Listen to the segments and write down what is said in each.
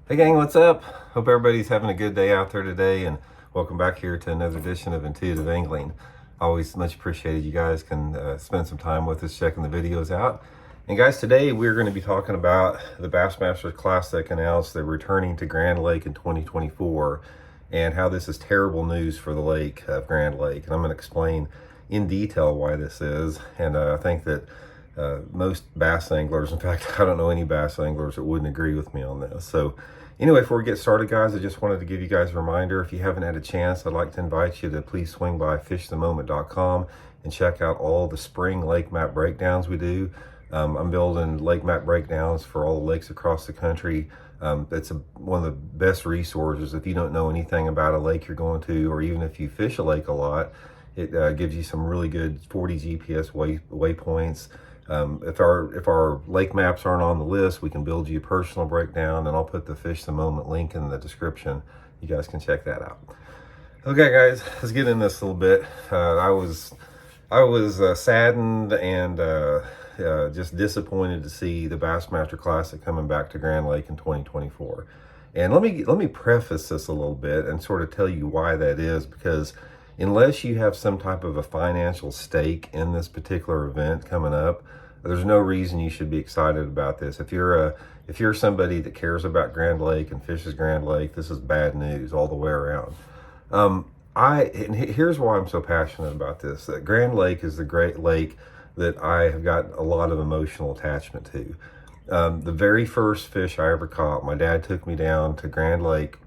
Hey gang, what's up? Hope everybody's having a good day out there today, and welcome back here to another edition of Intuitive Angling. Always much appreciated you guys can spend some time with us checking the videos out. And guys, today we're going to be talking about the Bassmaster Classic announced they're returning to Grand Lake in 2024 and how this is terrible news for the lake of Grand Lake. And I'm going to explain in detail why this is, and I think that most bass anglers, in fact, I don't know any bass anglers that wouldn't agree with me on this. So anyway, before we get started, guys, I just wanted to give you guys a reminder. If you haven't had a chance, I'd like to invite you to please swing by fishthemoment.com and check out all the spring lake map breakdowns we do. I'm building lake map breakdowns for all the lakes across the country. It's one of the best resources if you don't know anything about a lake you're going to, or even if you fish a lake a lot. It gives you some really good 40 GPS waypoints. If our lake maps aren't on the list, we can build you a personal breakdown, and I'll put the Fish the Moment link in the description. You guys can check that out. Okay, guys, let's get in this a little bit. I was saddened and just disappointed to see the Bassmaster Classic coming back to Grand Lake in 2024. And let me preface this a little bit and sort of tell you why that is, because unless you have some type of a financial stake in this particular event coming up, there's no reason you should be excited about this. If you're somebody that cares about Grand Lake and fishes Grand Lake, this is bad news all the way around. And here's why I'm so passionate about this. That Grand Lake is the great lake that I have got a lot of emotional attachment to. The very first fish I ever caught, my dad took me down to Grand Lake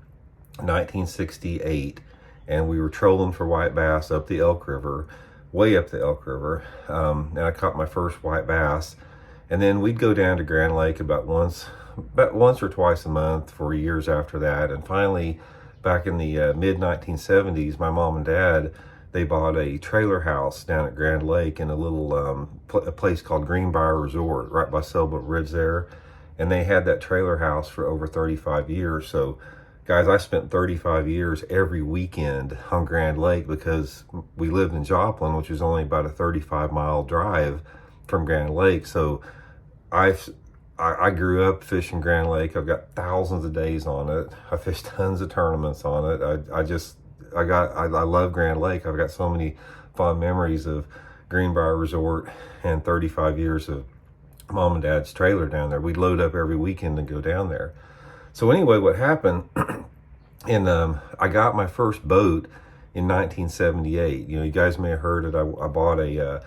in 1968, and we were trolling for white bass up the Elk River, way up the Elk River, and I caught my first white bass. And then we'd go down to Grand Lake about once or twice a month for years after that. And finally, back in the mid-1970s, my mom and dad, they bought a trailer house down at Grand Lake in a little a place called Greenbrier Resort right by Sailboat Ridge there. And they had that trailer house for over 35 years. So guys, I spent 35 years every weekend on Grand Lake because we lived in Joplin, which is only about a 35-mile drive from Grand Lake. So I grew up fishing Grand Lake. I've got thousands of days on it. I fished tons of tournaments on it. I love Grand Lake. I've got so many fond memories of Greenbrier Resort and 35 years of mom and dad's trailer down there. We'd load up every weekend and go down there. So anyway, what happened, and I got my first boat in 1978. You guys may have heard it. I bought a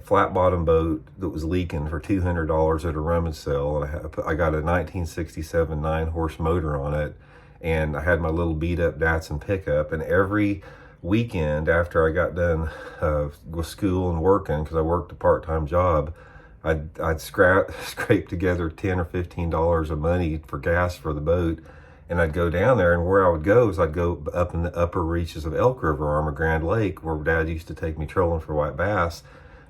flat bottom boat that was leaking for $200 at a rummage sale, and I got a 1967 9-horse motor on it, and I had my little beat up Datsun pickup. And every weekend after I got done with school and working, because I worked a part-time job, I'd scrape together $10 or $15 of money for gas for the boat, and I'd go down there. And where I would go is I'd go up in the upper reaches of Elk River arm of Grand Lake, where Dad used to take me trolling for white bass,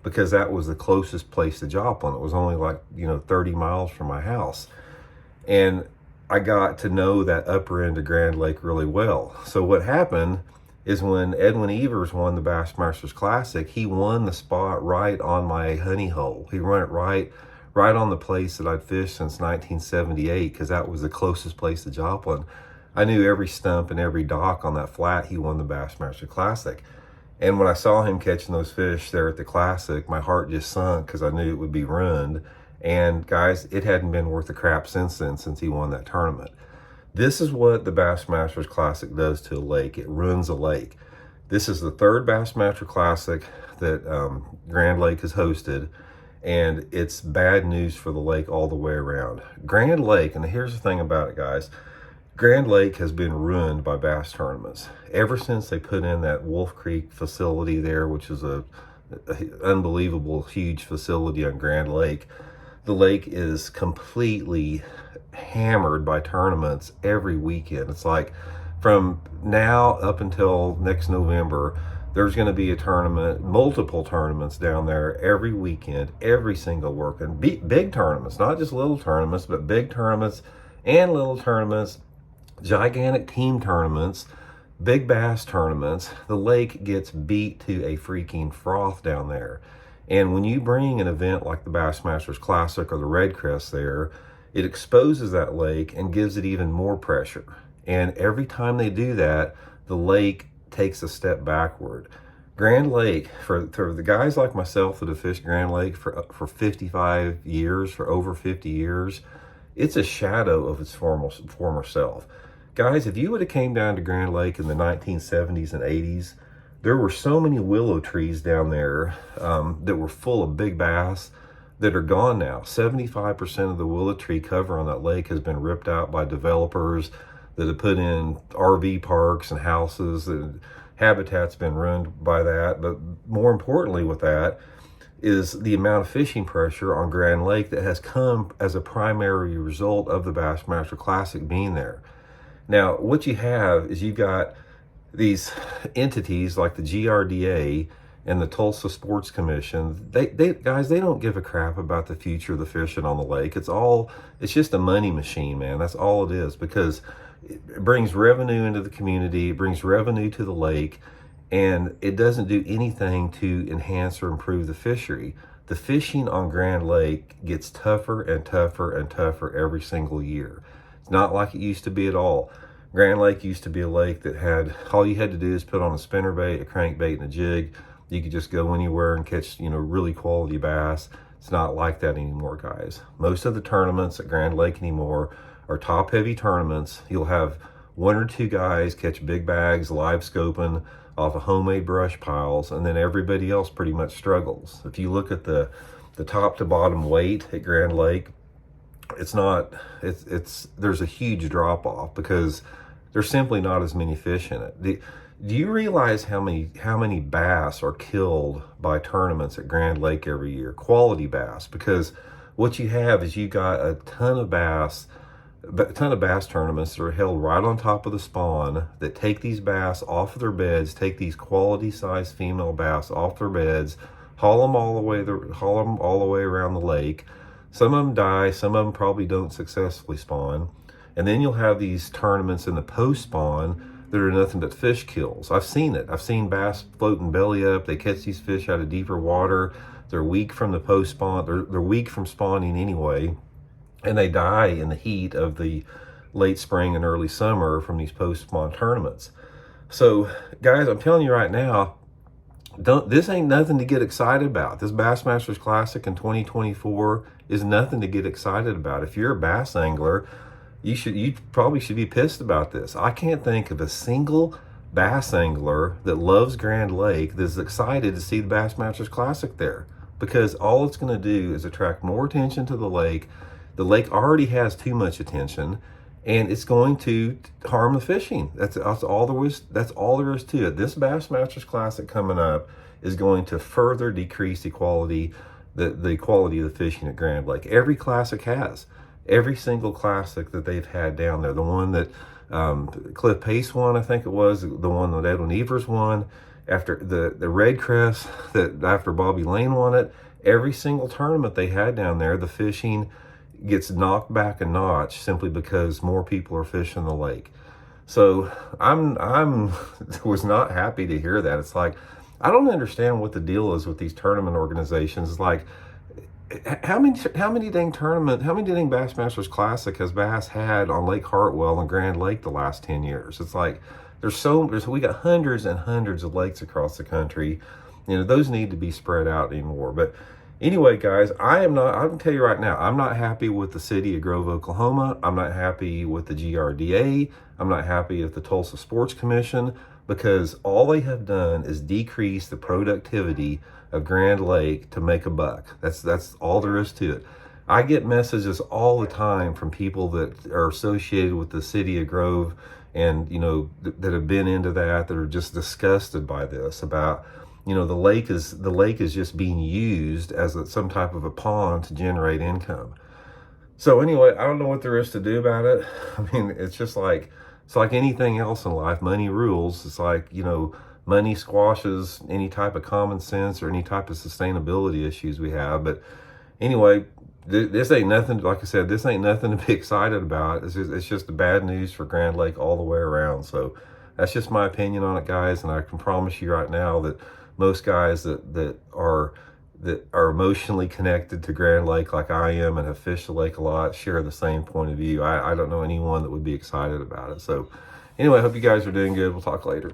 because that was the closest place to Joplin. It was only like 30 miles from my house, and I got to know that upper end of Grand Lake really well. So what happened is when Edwin Evers won the Bassmasters Classic, he won the spot right on my honey hole. He won it right on the place that I'd fished since 1978, because that was the closest place to Joplin. I knew every stump and every dock on that flat. He won the Bassmaster Classic. And when I saw him catching those fish there at the Classic, my heart just sunk, because I knew it would be ruined. And guys, it hadn't been worth a crap since then, since he won that tournament. This is what the Bassmasters Classic does to a lake. It ruins a lake. This is the third Bassmaster Classic that Grand Lake has hosted, and it's bad news for the lake all the way around. Grand Lake, and here's the thing about it, guys, Grand Lake has been ruined by bass tournaments. Ever since they put in that Wolf Creek facility there, which is a unbelievable, huge facility on Grand Lake, the lake is completely hammered by tournaments every weekend. It's like from now up until next November, there's going to be a tournament, multiple tournaments down there every weekend, every single weekend. Big tournaments, not just little tournaments, but big tournaments and little tournaments, gigantic team tournaments, big bass tournaments. The lake gets beat to a freaking froth down there. And when you bring an event like the Bassmasters Classic or the Red Crest there, it exposes that lake and gives it even more pressure. And every time they do that, the lake takes a step backward. Grand Lake, for the guys like myself that have fished Grand Lake for 55 years, for over 50 years, it's a shadow of its former self. Guys, if you would have came down to Grand Lake in the 1970s and 80s, there were so many willow trees down there that were full of big bass that are gone now. 75% of the willow tree cover on that lake has been ripped out by developers that have put in RV parks and houses. And habitat's been ruined by that. But more importantly with that is the amount of fishing pressure on Grand Lake that has come as a primary result of the Bassmaster Classic being there. Now, what you have is you've got these entities like the GRDA and the Tulsa Sports Commission. They guys, they don't give a crap about the future of the fishing on the lake. It's just a money machine, man. That's all it is, because it brings revenue into the community, it brings revenue to the lake, and it doesn't do anything to enhance or improve the fishery. The fishing on Grand Lake gets tougher and tougher and tougher every single year. It's not like it used to be at all. Grand Lake used to be a lake that had, all you had to do is put on a spinnerbait, a crankbait, and a jig. You could just go anywhere and catch, really quality bass. It's not like that anymore, guys. Most of the tournaments at Grand Lake anymore are top-heavy tournaments. You'll have one or two guys catch big bags, live scoping off of homemade brush piles, and then everybody else pretty much struggles. If you look at the top to bottom weight at Grand Lake, there's a huge drop-off because there's simply not as many fish in it. Do you realize how many bass are killed by tournaments at Grand Lake every year? Quality bass, because what you have is you got a ton of bass tournaments that are held right on top of the spawn that take these bass off of their beds, take these quality sized female bass off their beds, haul them all the way around the lake. Some of them die, some of them probably don't successfully spawn. And then you'll have these tournaments in the post spawn that are nothing but fish kills. I've seen it. I've seen bass floating belly up. They catch these fish out of deeper water. They're weak from the post spawn. They're weak from spawning anyway, and they die in the heat of the late spring and early summer from these post spawn tournaments. So, guys, I'm telling you right now, this ain't nothing to get excited about. This Bassmasters Classic in 2024 is nothing to get excited about. If you're a bass angler, you probably should be pissed about this. I can't think of a single bass angler that loves Grand Lake that's excited to see the Bassmasters Classic there, because all it's going to do is attract more attention to the lake. The lake already has too much attention, and it's going to harm the fishing. That's all there is to it. This Bassmasters Classic coming up is going to further decrease the quality of the fishing at Grand Lake. Every classic has. Every single classic that they've had down there, the one that Cliff Pace won, I think it was, the one that Edwin Evers won, after the Red Crest, that after Bobby Lane won it, every single tournament they had down there, the fishing gets knocked back a notch simply because more people are fishing the lake. So I'm was not happy to hear that. It's like, I don't understand what the deal is with these tournament organizations. It's like, how many dang Bassmasters Classic has Bass had on Lake Hartwell and Grand Lake the last 10 years? It's like, we got hundreds and hundreds of lakes across the country. Those need to be spread out anymore. But anyway, guys, I can tell you right now, I'm not happy with the city of Grove, Oklahoma. I'm not happy with the GRDA. I'm not happy with the Tulsa Sports Commission, because all they have done is decrease the productivity of Grand Lake to make a buck. That's all there is to it. I get messages all the time from people that are associated with the city of Grove and, that have been into that are just disgusted by this, about, the lake is just being used as some type of a pond to generate income. So anyway, I don't know what there is to do about it. I mean, it's like anything else in life. Money rules. It's like, money squashes any type of common sense or any type of sustainability issues we have. But anyway, this ain't nothing, like I said, this ain't nothing to be excited about. It's just the bad news for Grand Lake all the way around. So that's just my opinion on it, guys. And I can promise you right now that most guys that are that are emotionally connected to Grand Lake like I am and have fished the lake a lot share the same point of view. I don't know anyone that would be excited about it. So anyway, I hope you guys are doing good. We'll talk later.